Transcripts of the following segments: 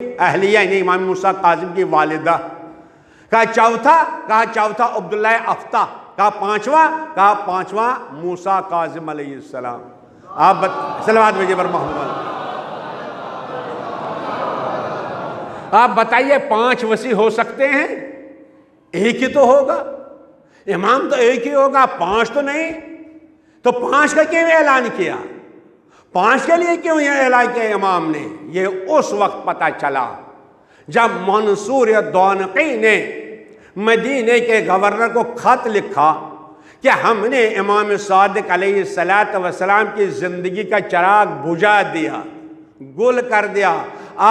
اہلیہ یعنی امام موسیٰ کاظم کی والدہ. کہا چوتھا عبداللہ افتح. کہا پانچواں موسیٰ کاظم علیہ السلام. آپ صلوات بھیجئے پر محمد. آپ بتائیے 5 وصی ہو سکتے ہیں؟ ایک ہی تو ہوگا. امام تو ایک ہی ہوگا، 5 تو نہیں. تو 5 کا کیوں اعلان کیا؟ 5 کے لیے کیوں یہ اعلان کیا امام نے؟ یہ اس وقت پتہ چلا جب منصور دونقی نے مدینے کے گورنر کو خط لکھا کہ ہم نے امام صادق علیہ السلام کی زندگی کا چراغ بجھا دیا، گل کر دیا.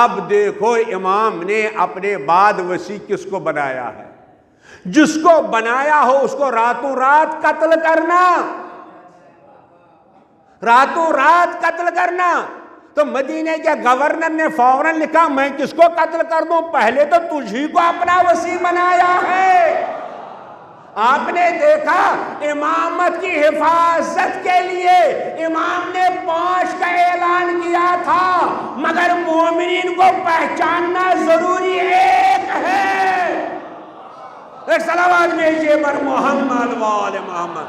اب دیکھو امام نے اپنے بعد وصی کس کو بنایا ہے. جس کو بنایا ہو اس کو راتوں رات قتل کرنا. تو مدینے کے گورنر نے فوراً لکھا میں کس کو قتل کر دوں؟ پہلے تو تجھی کو اپنا وصی بنایا ہے. آپ نے دیکھا امامت کی حفاظت کے لیے امام نے 5 کا اعلان کیا تھا، مگر مومنین کو پہچاننا ضروری ایک ہے. ایک صلوات بھیجئے پر محمد وآل محمد.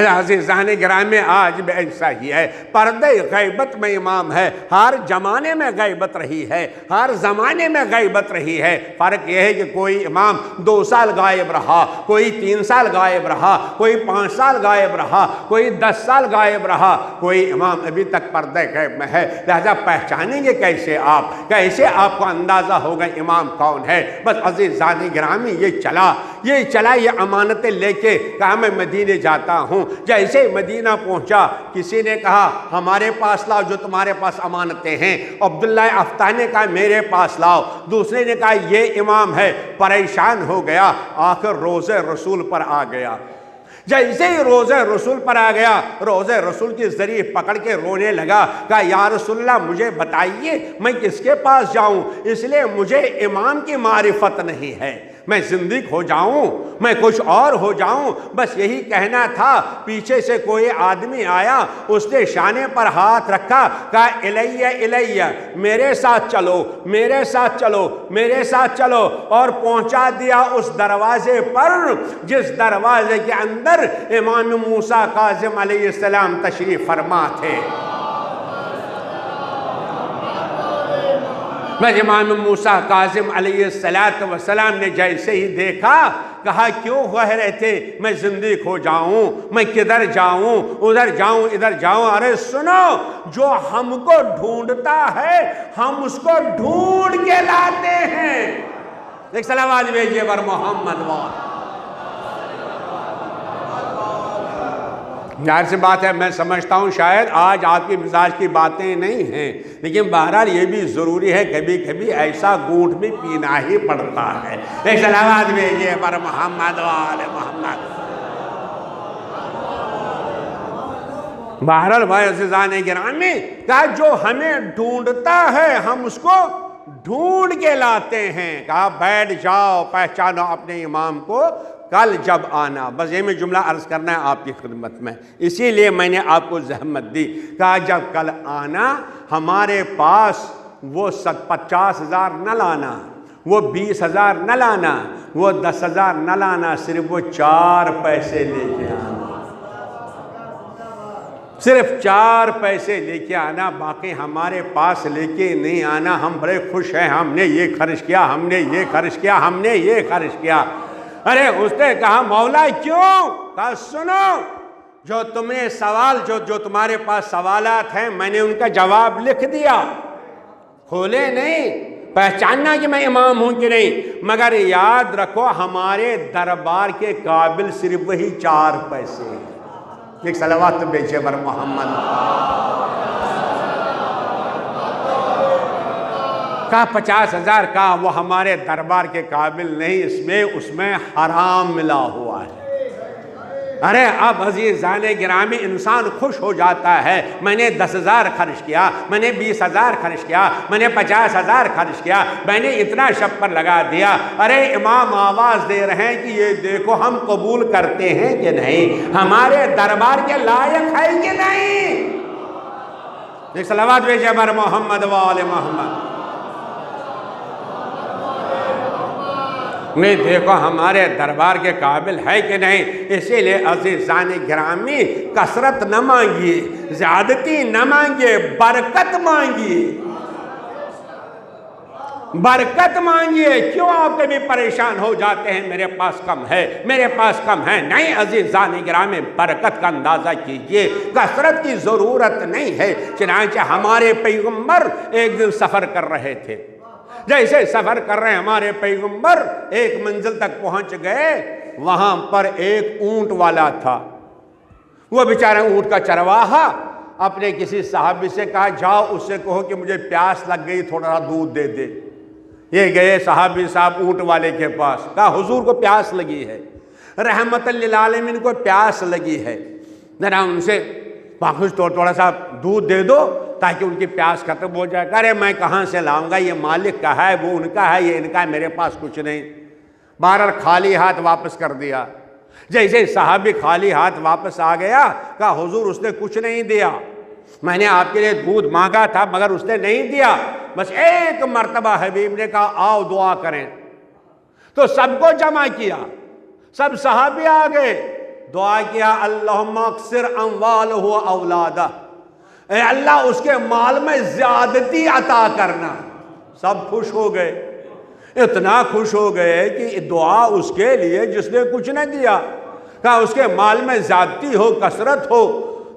عزیزان گرامی آج بھی ایسا ہی ہے. پردہ غیبت میں امام ہے. ہر زمانے میں غیبت رہی ہے، ہر زمانے میں غیبت رہی ہے. فرق یہ ہے کہ کوئی امام 2 سال غائب رہا، کوئی 3 سال غائب رہا، کوئی 5 سال غائب رہا، کوئی 10 سال غائب رہا. کوئی امام ابھی تک پردہ غیب میں ہے. لہذا پہچانیں گے کیسے آپ کو اندازہ ہوگا امام کون ہے؟ بس عزیزان گرامی یہ چلا یہ امانتیں لے کے کہا میں مدینے جاتا ہوں. جیسے مدینہ پہنچا کسی نے کہا ہمارے پاس لاؤ جو تمہارے پاس امانتیں ہیں. عبداللہ افتح نے کہا میرے پاس لاؤ. دوسرے نے کہا یہ امام ہے. پریشان ہو گیا. آخر روضہ رسول پر آ گیا. جیسے ہی روضہ رسول پر آ گیا روضہ رسول کی ذریعے پکڑ کے رونے لگا. کہا یا رسول اللہ مجھے بتائیے میں کس کے پاس جاؤں؟ اس لیے مجھے امام کی معرفت نہیں ہے. میں زندگی ہو جاؤں، میں کچھ اور ہو جاؤں، بس یہی کہنا تھا. پیچھے سے کوئی آدمی آیا، اس نے شانے پر ہاتھ رکھا. کہا الیہ میرے ساتھ چلو اور پہنچا دیا اس دروازے پر جس دروازے کے اندر امام موسیٰ کاظم علیہ السلام تشریف فرما تھے. بس امام موسیٰ کاظم علیہ السلام نے جیسے ہی دیکھا کہا کیوں کہہ رہے تھے میں زندگی ہو جاؤں، میں کدھر جاؤں، ادھر جاؤں. ارے سنو، جو ہم کو ڈھونڈتا ہے ہم اس کو ڈھونڈ کے لاتے ہیں. ایک صلوات بھیجئے پر محمد وآل. ظاہر سی بات ہے میں سمجھتا ہوں شاید آج آپ کی مزاج کی باتیں نہیں ہیں، لیکن بہرحال یہ بھی ضروری ہے کبھی کبھی ایسا گھونٹ بھی پینا ہی پڑتا ہے. ایک صلوات بھیجئے پر محمد وآل محمد. بہرحال بھائی عزیزان گرامی کہا جو ہمیں ڈھونڈتا ہے ہم اس کو ڈھونڈ کے لاتے ہیں. کہا بیٹھ جاؤ، پہچانو اپنے امام کو، کل جب آنا. بس یہ میں جملہ عرض کرنا ہے آپ کی خدمت میں، اسی لیے میں نے آپ کو زحمت دی. کہا جب کل آنا ہمارے پاس وہ 50,000 نہ لانا، وہ 20,000 نہ لانا، وہ 10,000 نہ لانا، صرف وہ 4 پیسے لے کے آنا. صرف 4 پیسے لے کے آنا، باقی ہمارے پاس لے کے نہیں آنا. ہم بڑے خوش ہیں، ہم نے یہ خرچ کیا، ہم نے یہ خرچ کیا، ہم نے یہ خرچ کیا. ارے اس نے کہا مولا کیوں؟ کہا سنو، جو تم نے سوال جو تمہارے پاس سوالات ہیں میں نے ان کا جواب لکھ دیا. کھولے نہیں، پہچاننا کہ میں امام ہوں کہ نہیں، مگر یاد رکھو ہمارے دربار کے قابل صرف وہی 4 پیسے ہیں. ایک صلوات بھیجئے پر محمد. کہا 50,000 کا وہ ہمارے دربار کے قابل نہیں، اس میں حرام ملا ہوا ہے. ارے اب عزیزان گرامی انسان خوش ہو جاتا ہے، میں نے 10,000 خرچ کیا، میں نے 20,000 خرچ کیا، میں نے 50,000 خرچ کیا، میں نے اتنا شب پر لگا دیا. ارے امام آواز دے رہے ہیں کہ یہ دیکھو ہم قبول کرتے ہیں کہ نہیں، ہمارے دربار کے لائق ہے کہ نہیں. ایک صلوات بھیجے بر محمد و آل محمد۔ نہیں دیکھو ہمارے دربار کے قابل ہے کہ نہیں، اسی لیے عزیزان گرامی کثرت نہ مانگیے، زیادتی نہ مانگیے، برکت مانگیے، برکت مانگیے۔ کیوں آپ کبھی پریشان ہو جاتے ہیں میرے پاس کم ہے، میرے پاس کم ہے؟ نہیں عزیزان گرامی، برکت کا اندازہ کیجئے، کثرت کی ضرورت نہیں ہے۔ چنانچہ ہمارے پیغمبر ایک دن سفر کر رہے تھے، جیسے سفر کر رہے ہمارے پیغمبر ایک منزل تک پہنچ گئے، وہاں پر ایک اونٹ والا تھا۔ وہ بیچارہ اونٹ کا چرواہا اپنے کسی صحابی سے کہا جاؤ اس سے کہو کہ مجھے پیاس لگ گئی، تھوڑا سا دودھ دے دے۔ یہ گئے صحابی صاحب اونٹ والے کے پاس، کہا حضور کو پیاس لگی ہے، رحمت للعالمین کو پیاس لگی ہے، ذرا ان سے تھوڑا سا دودھ دے دو تاکہ ان کی پیاس ختم ہو جائے۔ ارے میں کہاں سے لاؤں گا، یہ مالک کا ہے، وہ ان کا ہے، یہ ان کا ہے، میرے پاس کچھ نہیں۔ بہرحال خالی ہاتھ واپس کر دیا۔ جیسے صحابی خالی ہاتھ واپس آ گیا، کہا حضور اس نے کچھ نہیں دیا، میں نے آپ کے لیے دودھ مانگا تھا مگر اس نے نہیں دیا، بس ایک مرتبہ حبیب نے کہا آؤ دعا کریں۔ تو سب کو جمع کیا، سب صحابی آ گئے، دعا کیا اللہم اکثر اموالہ و اولادہ، اے اللہ اس کے مال میں زیادتی عطا کرنا۔ سب خوش ہو گئے، اتنا خوش ہو گئے کہ دعا اس کے لیے جس نے کچھ نہ دیا، کہا اس کے مال میں زیادتی ہو، کثرت ہو۔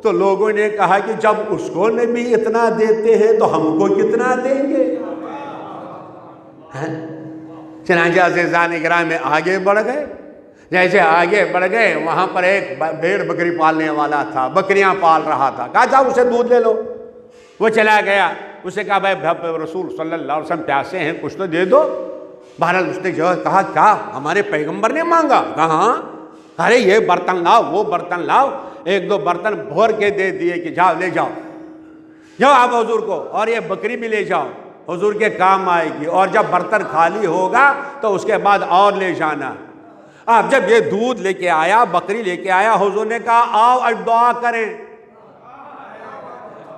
تو لوگوں نے کہا کہ جب اس کو بھی اتنا دیتے ہیں تو ہم کو کتنا دیں گے؟ چنانچہ عزیزان گرامی میں آگے بڑھ گئے، جیسے آگے بڑھ گئے وہاں پر ایک بھیڑ بکری پالنے والا تھا، بکریاں پال رہا تھا، کہا جاؤ اسے دودھ لے لو۔ وہ چلا گیا، اسے کہا بھائی رسول صلی اللہ علیہ وسلم پیاسے ہیں، کچھ تو دے دو۔ بہرحال اس نے جو کہا کیا ہمارے پیغمبر نے مانگا؟ کہا ہاں، ارے یہ برتن لاؤ، وہ برتن لاؤ، ایک دو برتن بھر کے دے دیے کہ جاؤ لے جاؤ، جاؤ آپ حضور کو، اور یہ بکری بھی لے جاؤ، حضور کے کام آئے گی، اور جب برتن خالی ہوگا تو اس کے بعد اور لے جانا۔ اب جب یہ دودھ لے کے آیا، بکری لے کے آیا، حضور نے کہا آؤ اب دعا کریں،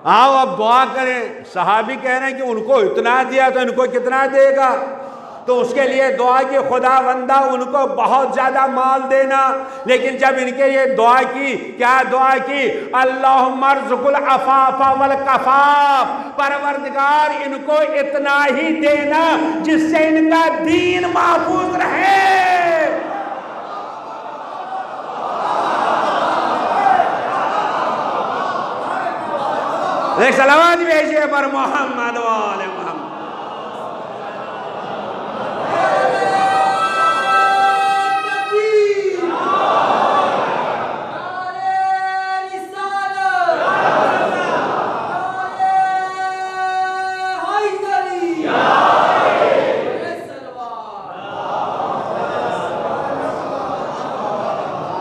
آؤ اب دعا کریں۔ صحابی کہہ رہے ہیں کہ ان کو اتنا دیا تو ان کو کتنا دے گا؟ تو اس کے لیے دعا کی خدا بندہ ان کو بہت زیادہ مال دینا، لیکن جب ان کے لیے دعا کی، کیا دعا کی؟ اللہم ارزق العفاف والکفاف، پروردگار ان کو اتنا ہی دینا جس سے ان کا دین محفوظ رہے۔ ایک صلوات بھیجئے پر محمد و آل محمد۔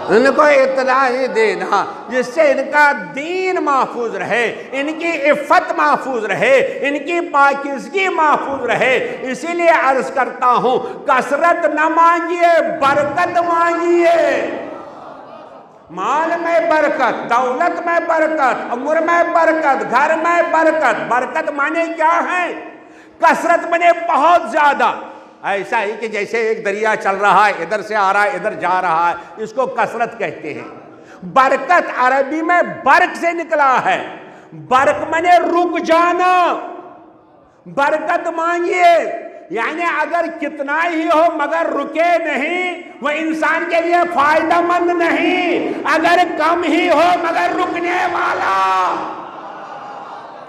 ان کو اتنا ہی دینا جس سے ان کا دین محفوظ رہے، ان کی عفت محفوظ رہے، ان کی پاکیزگی محفوظ رہے۔ اسی لیے عرض کرتا ہوں کثرت نہ مانگیے، برکت مانگیے۔ مال میں برکت، دولت میں برکت، عمر میں برکت، گھر میں برکت۔ برکت مانے کیا ہے؟ کثرت مانے بہت زیادہ، ایسا ہی کہ جیسے ایک دریا چل رہا ہے، ادھر سے آ رہا ہے ادھر جا رہا ہے، اس کو کثرت کہتے ہیں۔ برکت عربی میں برق سے نکلا ہے، برق مانے رک جانا۔ برکت مانگیے یعنی اگر کتنا ہی ہو مگر رکے نہیں، وہ انسان کے لیے فائدہ مند نہیں۔ اگر کم ہی ہو مگر رکنے والا۔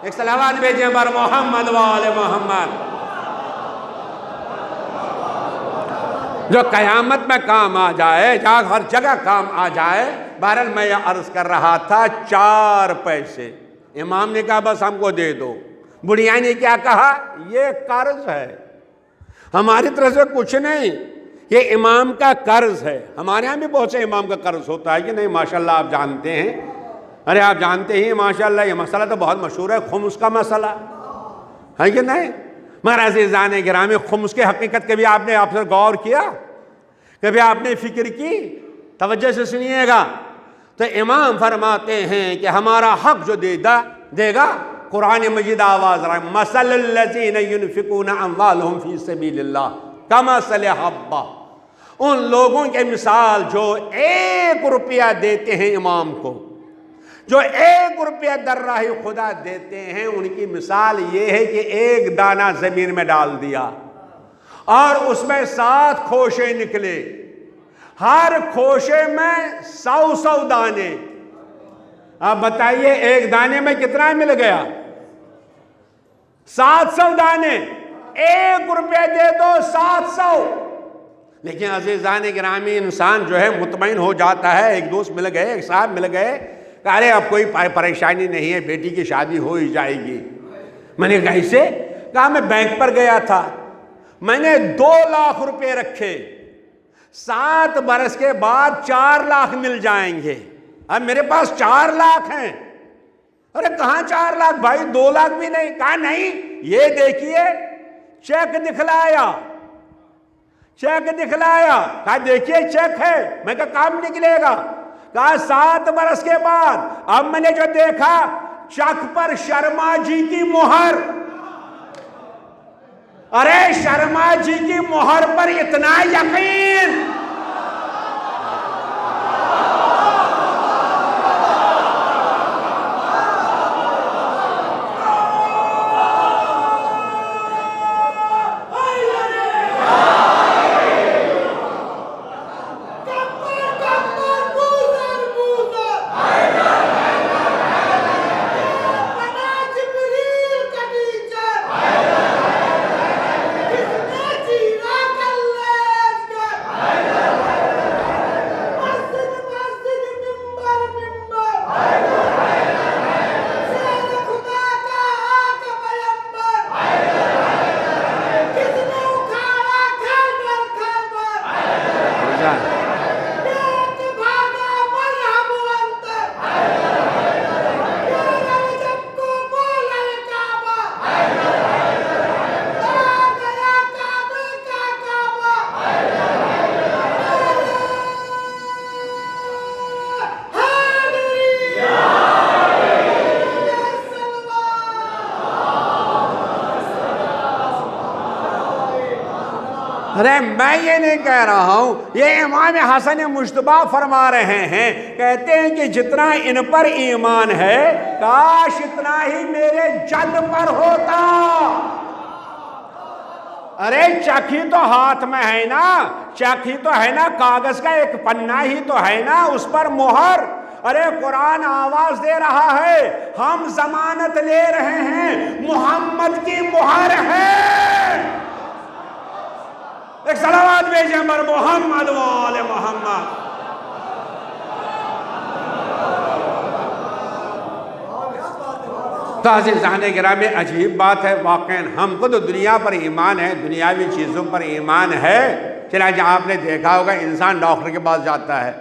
ایک صلوات بھیجیں بر محمد و آل محمد۔ جو قیامت میں کام آ جائے، جہاں ہر جگہ کام آ جائے۔ بہرحال میں یہ عرض کر رہا تھا 4 پیسے امام نے کہا بس ہم کو دے دو۔ بڑھیا نے کیا کہا؟ یہ قرض ہے، ہماری طرف سے کچھ نہیں، یہ امام کا قرض ہے۔ ہمارے ہاں بھی بہت سے امام کا قرض ہوتا ہے کہ نہیں؟ ماشاءاللہ آپ جانتے ہیں، ارے آپ جانتے ہی ماشاءاللہ یہ مسئلہ تو بہت مشہور ہے، خمس کا مسئلہ ہے کہ نہیں؟ مگر عزیزان گرامی خمس کی حقیقت کبھی آپ نے آپ سے غور کیا؟ کبھی آپ نے فکر کی؟ توجہ سے سنیے گا۔ تو امام فرماتے ہیں کہ ہمارا حق جو دے گا قرآن مجید آواز رہا ہے، مثل الذین ینفقون اموالہم فی سبیل اللہ کمثل حبہ، ان لوگوں کے مثال جو 1 روپیہ دیتے ہیں امام کو، جو 1 روپیہ در راہ خدا دیتے ہیں، ان کی مثال یہ ہے کہ 1 دانہ زمین میں ڈال دیا اور اس میں 7 خوشے نکلے، ہر خوشے میں 100 دانے۔ اب بتائیے 1 دانے میں کتنا مل گیا؟ 700 دانے۔ 1 روپیہ دے دو 700۔ لیکن عزیزان گرامی، انسان جو ہے مطمئن ہو جاتا ہے، ایک دوست مل گئے، ایک صاحب مل گئے، کہا ارے اب کوئی پریشانی نہیں ہے، بیٹی کی شادی ہو ہی جائے گی۔ میں نے کہا کیسے؟ کہا میں بینک پر گیا تھا، میں نے 2 لاکھ روپے رکھے، 7 برس کے بعد 4 لاکھ مل جائیں گے، اب میرے پاس 4 لاکھ ہیں۔ ارے کہاں 4 لاکھ بھائی، 2 لاکھ بھی نہیں۔ کہا نہیں، یہ دیکھیے چیک دکھلایا، چیک دکھلایا۔ کہا دیکھیے چیک ہے۔ میں کہا کام نکلے گا؟ کہا 7 برس کے بعد۔ اب میں نے جو دیکھا چیک پر شرما جی کی مہر۔ ارے شرما جی کی مہر پر اتنا یقین! ارے میں یہ نہیں کہہ رہا ہوں، یہ امام حسن مجتبی فرما رہے ہیں، کہتے ہیں کہ جتنا ان پر ایمان ہے کاش اتنا ہی میرے جد پر ہوتا۔ ارے چکی تو ہاتھ میں ہے نا، چکی تو ہے نا، کاغذ کا ایک پنہ ہی تو ہے نا، اس پر مہر۔ ارے قرآن آواز دے رہا ہے، ہم ضمانت لے رہے ہیں، محمد کی مہر ہے۔ ایک صلوات بھیجیں بر محمد و آل محمد۔ تو عزیزان گرامی، عجیب بات ہے، واقعاً ہم کو تو دنیا پر ایمان ہے، دنیاوی چیزوں پر ایمان ہے۔ چنانچہ آپ نے دیکھا ہوگا انسان ڈاکٹر کے پاس جاتا ہے،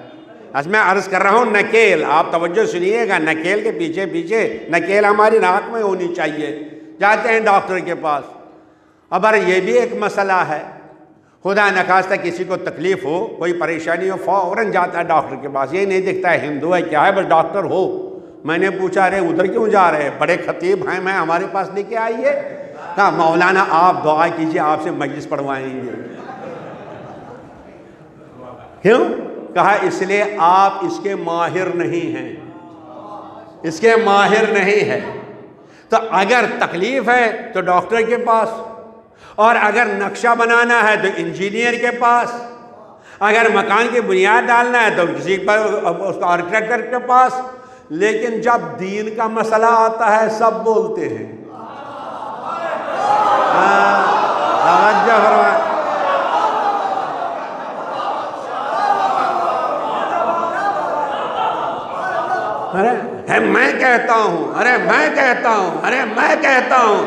میں عرض کر رہا ہوں نکیل، آپ توجہ سنیے گا، نکیل کے پیچھے پیچھے، نکیل ہماری ناک میں ہونی چاہیے، جاتے ہیں ڈاکٹر کے پاس۔ اب یہ بھی ایک مسئلہ ہے، خدا نخواستہ کسی کو تکلیف ہو، کوئی پریشانی ہو، فوراً جاتا ہے ڈاکٹر کے پاس، یہ نہیں دیکھتا ہے ہندو ہے کیا ہے، بس ڈاکٹر ہو۔ میں نے پوچھا ارے ادھر کیوں جا رہے ہیں، بڑے خطیب ہیں، میں ہمارے پاس لے کے آئیے۔ کہا مولانا آپ دعا کیجئے، آپ سے مجلس پڑھوائیں گے۔ کیوں؟ کہا اس لیے آپ اس کے ماہر نہیں ہیں، اس کے ماہر نہیں ہے۔ تو اگر تکلیف ہے تو ڈاکٹر کے پاس، اور اگر نقشہ بنانا ہے تو انجینئر کے پاس، اگر مکان کی بنیاد ڈالنا ہے تو کسی پر اس کا آرکیٹیکٹ کے پاس۔ لیکن جب دین کا مسئلہ آتا ہے سب بولتے ہیں۔ توجہ فرمائیں۔ ارے میں کہتا ہوں، ارے میں کہتا ہوں، ارے میں کہتا ہوں،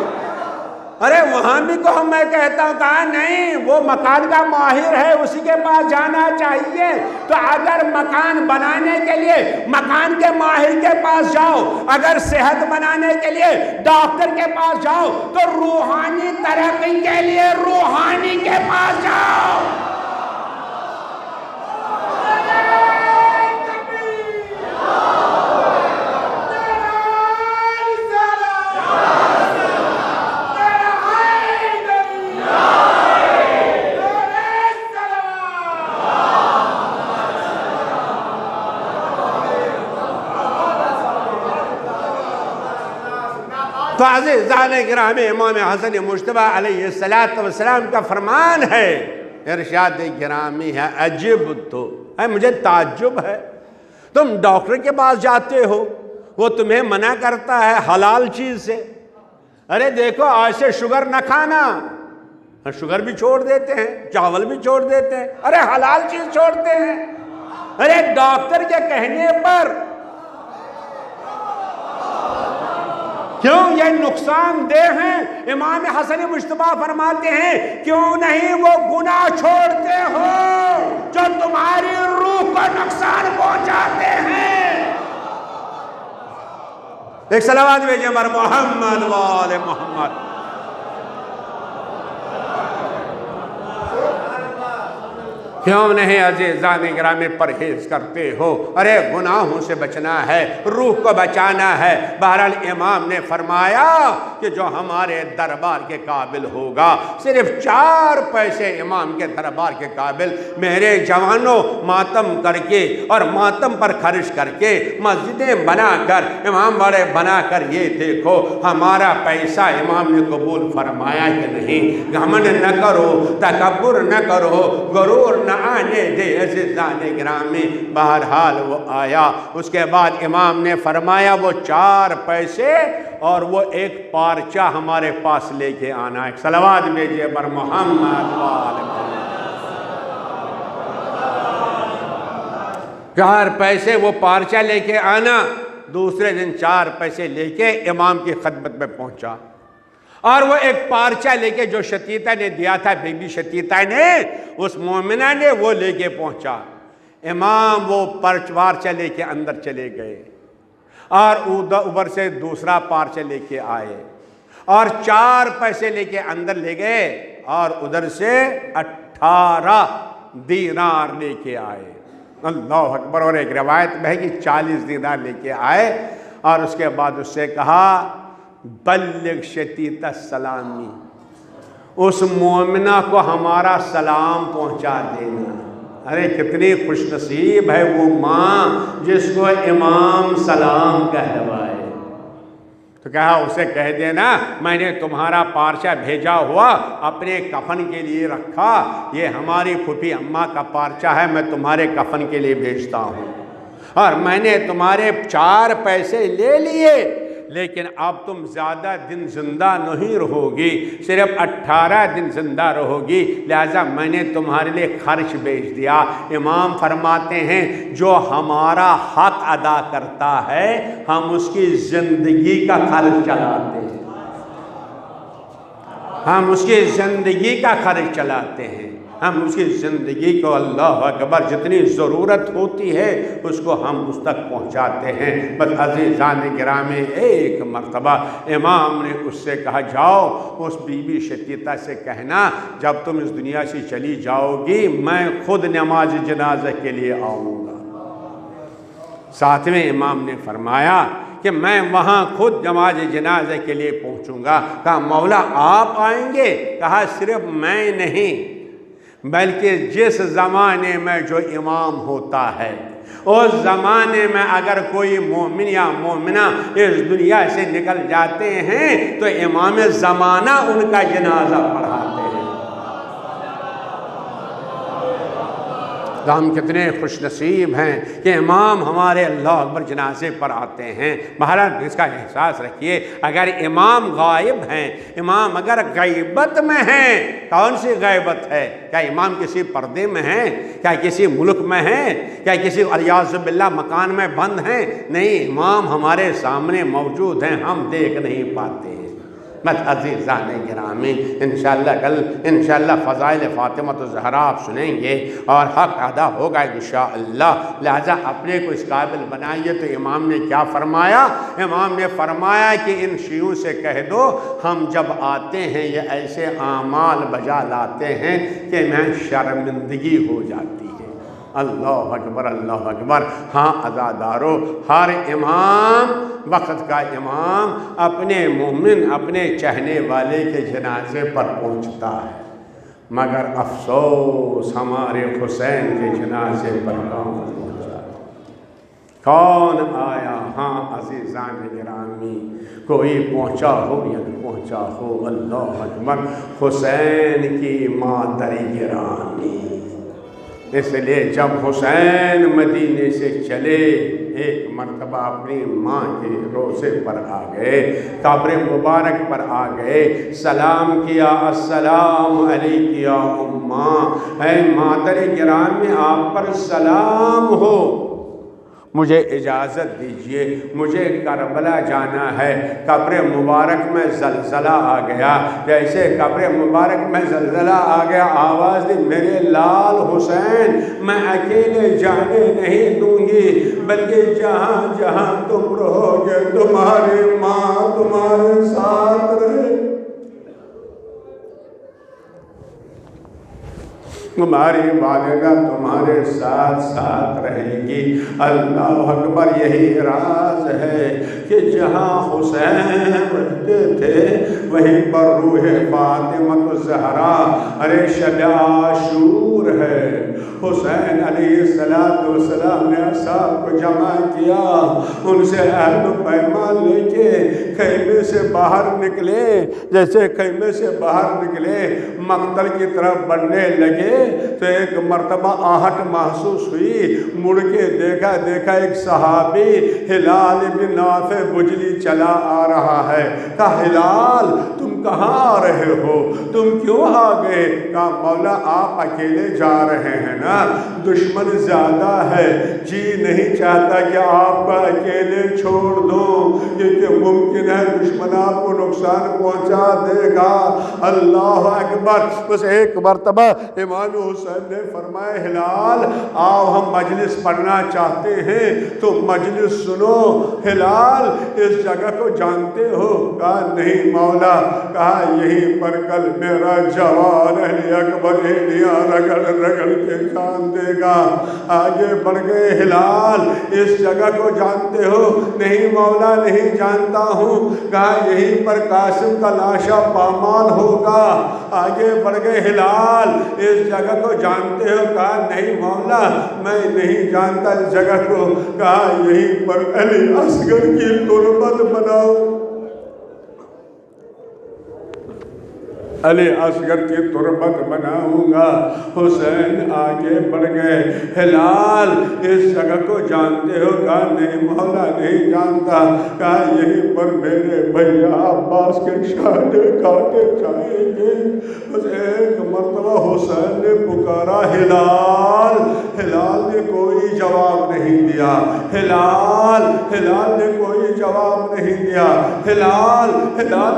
ارے وہاں بھی کو میں کہتا ہوں، کہا نہیں وہ مکان کا ماہر ہے اسی کے پاس جانا چاہیے۔ تو اگر مکان بنانے کے لیے مکان کے ماہر کے پاس جاؤ، اگر صحت بنانے کے لیے ڈاکٹر کے پاس جاؤ، تو روحانی ترقی کے لیے روحانی کے پاس جاؤ۔ تو عزیزان گرام امام حسن مجتبیٰ علیہ السلام کا فرمان ہے، ارشاد گرامی ہے، عجبتو، مجھے تعجب ہے، تم ڈاکٹر کے پاس جاتے ہو، وہ تمہیں منع کرتا ہے حلال چیز سے، ارے دیکھو آج سے شوگر نہ کھانا، شوگر بھی چھوڑ دیتے ہیں، چاول بھی چھوڑ دیتے ہیں، ارے حلال چیز چھوڑتے ہیں، ارے ڈاکٹر کے کہنے پر کیوں یہ نقصان دہ ہیں؟ امام حسن مجتبیٰ فرماتے ہیں کیوں نہیں وہ گناہ چھوڑتے ہو جو تمہاری روح کو نقصان پہنچاتے ہیں۔ ایک صلوات بھیجیں بر محمد و آل محمد۔ کیوں نہیں عزیزان گرامی پرہیز کرتے ہو؟ ارے گناہوں سے بچنا ہے، روح کو بچانا ہے۔ بہرحال امام نے فرمایا کہ جو ہمارے دربار کے قابل ہوگا، صرف 4 پیسے امام کے دربار کے قابل، میرے جوانوں ماتم کر کے اور ماتم پر خرچ کر کے مسجدیں بنا کر، امام بڑے بنا کر، یہ دیکھو ہمارا پیسہ امام نے قبول فرمایا کہ نہیں۔ گھمنڈ نہ کرو، تکبر نہ کرو، غرور نہ آنے دے عزیزان گرامی۔ بہرحال وہ آیا، اس کے بعد امام نے فرمایا وہ 4 پیسے اور وہ ایک پارچہ ہمارے پاس لے کے آنا ہے۔ صلوات بھیجئے بر محمد و آل محمد۔ 4 پیسے وہ پارچہ لے کے آنا، دوسرے دن 4 پیسے لے کے امام کی خدمت میں پہنچا، اور وہ ایک پارچہ لے کے جو شتیتہ نے دیا تھا، بی بی شتیتہ نے، اس مومنہ نے، وہ لے کے پہنچا۔ امام وہ پارچہ لے کے اندر چلے گئے اور اوپر سے دوسرا پارچہ لے کے آئے اور 4 پیسے لے کے اندر لے گئے اور ادھر سے 18 دینار لے کے آئے۔ اللہ اکبر۔ اور ایک روایت میں ہے کہ 40 دینار لے کے آئے اور اس کے بعد اس سے کہا بلغ شتیتہ سلامی، اس مومنہ کو ہمارا سلام پہنچا دینا۔ ارے کتنی خوش نصیب ہے وہ ماں جس کو امام سلام کہلوائے۔ تو کہا اسے کہہ دینا میں نے تمہارا پارچہ بھیجا ہوا اپنے کفن کے لیے رکھا، یہ ہماری پھوپھی اماں کا پارچہ ہے، میں تمہارے کفن کے لیے بھیجتا ہوں، اور میں نے تمہارے 4 پیسے لے لیے، لیکن اب تم زیادہ دن زندہ نہیں رہو گی، صرف 18 دن زندہ رہو گی، لہذا میں نے تمہارے لیے خرچ بھیج دیا۔ امام فرماتے ہیں جو ہمارا حق ادا کرتا ہے ہم اس کی زندگی کا خرچ چلاتے ہیں، ہم اس کی زندگی کا خرچ چلاتے ہیں، ہم اس کی زندگی کو، اللہ اکبر، جتنی ضرورت ہوتی ہے اس کو ہم اس تک پہنچاتے ہیں۔ بس عزیزان گرامی، ایک مرتبہ امام نے اس سے کہا جاؤ اس بی بی شتیتہ سے کہنا جب تم اس دنیا سے چلی جاؤ گی میں خود نماز جنازہ کے لیے آؤں گا۔ ساتویں امام نے فرمایا کہ میں وہاں خود نماز جنازہ کے لیے پہنچوں گا۔ کہا مولا آپ آئیں گے؟ کہا صرف میں نہیں بلکہ جس زمانے میں جو امام ہوتا ہے اس زمانے میں اگر کوئی مومن یا مومنہ اس دنیا سے نکل جاتے ہیں تو امام زمانہ ان کا جنازہ پڑھاتے ہیں۔ تو ہم کتنے خوش نصیب ہیں کہ امام ہمارے اللہ اکبر جنازے پر آتے ہیں۔ بہرحال اس کا احساس رکھیے، اگر امام غائب ہیں، امام اگر غیبت میں ہیں، کون سی غیبت ہے؟ کیا امام کسی پردے میں ہیں؟ کیا کسی ملک میں ہیں؟ کیا کسی علیاذ باللہ مکان میں بند ہیں؟ نہیں، امام ہمارے سامنے موجود ہیں، ہم دیکھ نہیں پاتے ہیں۔ بس عزیزان گرامی، انشاءاللہ کل انشاءاللہ فضائل فاطمہ الزہرا آپ سنیں گے اور حق ادا ہوگا انشاءاللہ، لہذا اپنے کو اس قابل بنائیے۔ تو امام نے کیا فرمایا؟ امام نے فرمایا کہ ان شیعوں سے کہہ دو ہم جب آتے ہیں یہ ایسے اعمال بجا لاتے ہیں کہ میں شرمندگی ہو جاتی ہے۔ اللہ اکبر، اللہ اکبر۔ ہاں عزادارو، ہر امام، وقت کا امام اپنے مومن، اپنے چاہنے والے کے جنازے پر پہنچتا ہے، مگر افسوس ہمارے حسین کے جنازے پر کہاں پہنچا۔ کون آیا ہاں عزیزان گرامی، کوئی پہنچا ہو یا نہ پہنچا ہو، اللہ اکبر، حسین کی مادر گرامی۔ اس لیے جب حسین مدینے سے چلے، ایک مرتبہ اپنی ماں کے روضے پر آ گئے، قبر مبارک پر آ گئے، سلام کیا، السلام علیک یا اماں، اے مادر گرامی آپ پر سلام ہو، مجھے اجازت دیجئے، مجھے کربلا جانا ہے۔ قبر مبارک میں زلزلہ آ گیا، جیسے قبر مبارک میں زلزلہ آ گیا، آواز دی، میرے لال حسین، میں اکیلے جانے نہیں دوں گی، بلکہ جہاں جہاں تم رہو گے تمہاری ماں تمہارے ساتھ رہے، تمہاری والدہ تمہارے ساتھ ساتھ رہے گی۔ اللہ اکبر، یہی راز ہے کہ جہاں حسین رہتے تھے وہیں پر روح فاطمہ الزہرا، ارے شب عاشور ہے، حسین علیہ السلام نے اصحاب کو جمع کیا، ان سے عہد و پیمان لے کے خیمے سے باہر نکلے، جیسے خیمے سے باہر نکلے مقتل کی طرف بڑھنے لگے تو ایک مرتبہ آہٹ محسوس ہوئی، مڑ کے دیکھا ایک صحابی ہلال بن نافع بجلی چلا آ رہا ہے، کہا ہلال تم کہاں آ رہے ہو، تم کیوں آ گئے؟ کہا مولا آپ اکیلے جا رہے ہیں نا، دشمن زیادہ ہے، جی نہیں چاہتا کہ آپ کا اکیلے چھوڑ دوں، کیونکہ ممکن ہے دشمن آپ کو نقصان پہنچا دے گا۔ اللہ اکبر، بس ایک مرتبہ امام حسین نے فرمایا ہلال آؤ ہم مجلس پڑھنا چاہتے ہیں، تو مجلس سنو۔ ہلال اس جگہ کو جانتے ہو؟ کہا نہیں مولا۔ کہا یہیں پر کل میرا جوان علی اکبر ایڑیاں رگڑ رگڑ کے جان دے گا۔ آگے بڑھ گئے، ہلال اس جگہ کو جانتے ہو؟ نہیں مولا نہیں جانتا ہوں۔ کہا یہیں پر قاسم کا لاشا پامال ہوگا۔ آگے بڑھ گئے، ہلال اس جگہ کو جانتے ہو؟ کہا نہیں مولا میں نہیں جانتا اس جگہ کو۔ کہا یہیں پر علی اصغر کی تربت بناؤ، علی اصغر کی تربت بناؤں گا۔ حسین آگے بڑھ گئے، ہلال اس جگہ کو جانتے ہو؟ کہا نہیں مولا نہیں جانتا۔ کہا یہیں پر میرے بھیا عباس کے شانے کاٹے جائیں گے۔ بس ایک مرتبہ حسین نے پکارا ہلال، ہلال نے کوئی جواب نہیں دیا، ہلال نے کوئی جواب نہیں دیا، ہلال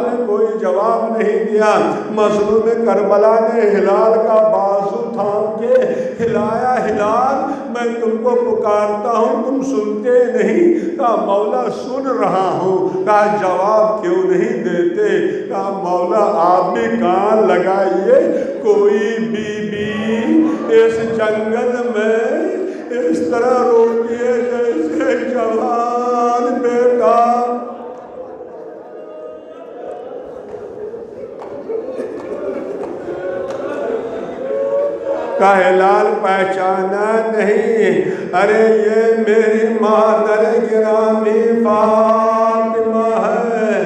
نے کوئی جواب نہیں دیا۔ مظلوم کربلا نے ہلال کا بازو تھام کے ہلایا، ہلال میں تم کو پکارتا ہوں تم سنتے نہیں۔ کہا مولا سن رہا ہوں۔ کہا جواب کیوں نہیں دیتے؟ کہا مولا آپ بھی کان لگائیے، کوئی بی بی اس جنگل میں اس طرح روتی ہے جیسے جوان بیٹا۔ کا ہلال پہچانا نہیں؟ ارے یہ میری مادر گرامی فاطمہ ہے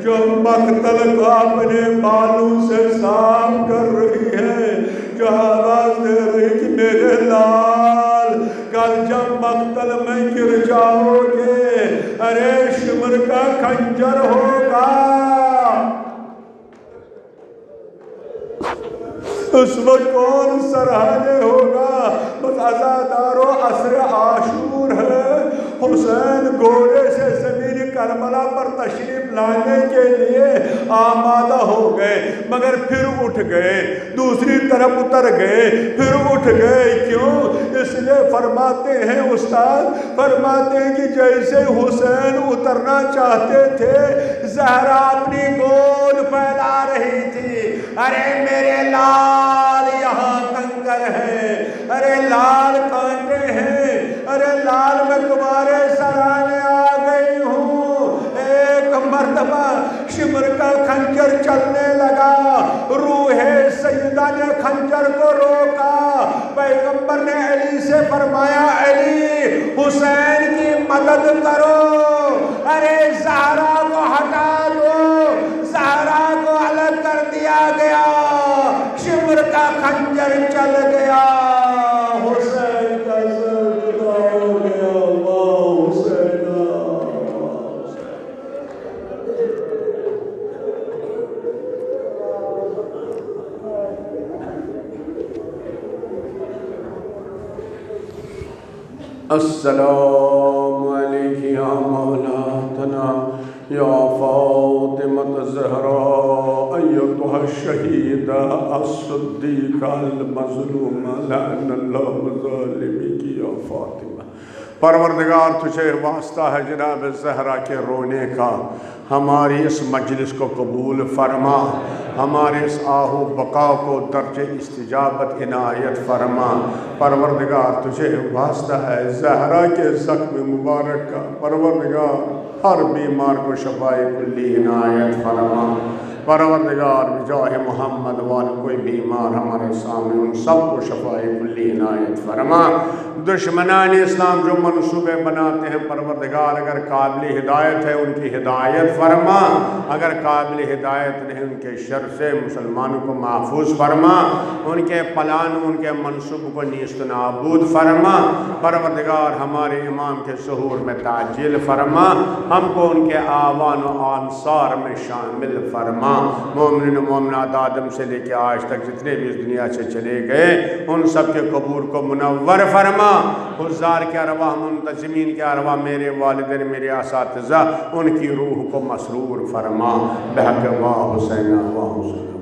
جو مقتل کو اپنے بالوں سے صاف کر رہی ہے، جو آواز دے رہی کہ میرے لال کل جب مقتل میں گر جاؤ گے ارے شمر کا خنجر ہوگا، اس وقت کون سرحانے ہوگا؟ بس عزادارو عصر عاشور ہے۔ حسین گھوڑے سے زمین کربلا پر تشریف لانے کے لیے آمادہ ہو گئے، مگر پھر اٹھ گئے، دوسری طرف اتر گئے، پھر اٹھ گئے۔ کیوں؟ اس لیے فرماتے ہیں استاد، فرماتے ہیں کہ جیسے حسین اترنا چاہتے تھے زہرا اپنی گود پھیلا رہی تھی، ارے میرے لال یہاں کنکر ہے، ارے لال کانٹے ہیں، ارے لال میں تمہارے سرانے آ گئی ہوں۔ ایک مرتبہ شمر کا خنجر خنجر چلنے لگا، روح سیدہ نے خنجر کو روکا، پیغمبر نے علی سے فرمایا علی حسین کی مدد کرو، ارے زہرا کو ہٹا دو، زہرا کو الگ کر دیا گیا، شمر کا خنجر چل گیا، حسین کا سر جدا ہو گیا، اللہ حسین۔ السلام علیکم یا مولاتنا یا فاطمة الزہراء ایتها الشہیدہ الصدیقہ المظلومہ لعن اللہ ظالمک یا فاطمہ۔ پروردگار تجھے واسطہ ہے جناب زہرا کے رونے کا، ہماری اس مجلس کو قبول فرما، ہمارے اس آہو بقا کو درج استجابت عنایت فرما۔ پروردگار تجھے واسطہ ہے زہرا کے زخم مبارک کا، پروردگار ہر بیمار کو شفائے کلی عنایت فرما۔ پروردگار بجاہ محمد وال کوئی بیمار ہمارے سامنے ان سب کو شفائے کلی عنایت فرما۔ دشمنان اسلام جو منصوبے بناتے ہیں پروردگار اگر قابل ہدایت ہے ان کی ہدایت فرما، اگر قابل ہدایت نہیں ان کے شر سے مسلمانوں کو محفوظ فرما، ان کے پلان ان کے منصوب کو نیست و نابود فرما۔ پروردگار ہمارے امام کے ظہور میں تعجیل فرما، ہم کو ان کے آوان و انصار میں شامل فرما۔ مومنین و مومنات آدم سے لے کے آج تک جتنے بھی اس دنیا سے چلے گئے ان سب کے قبور کو منور فرما۔ حضار کے ارواح، منتظمین کے ارواح، میرے والدین، میرے اساتذہ، ان کی روح کو مسرور فرما۔ بحق واہ حسین واہ حسین۔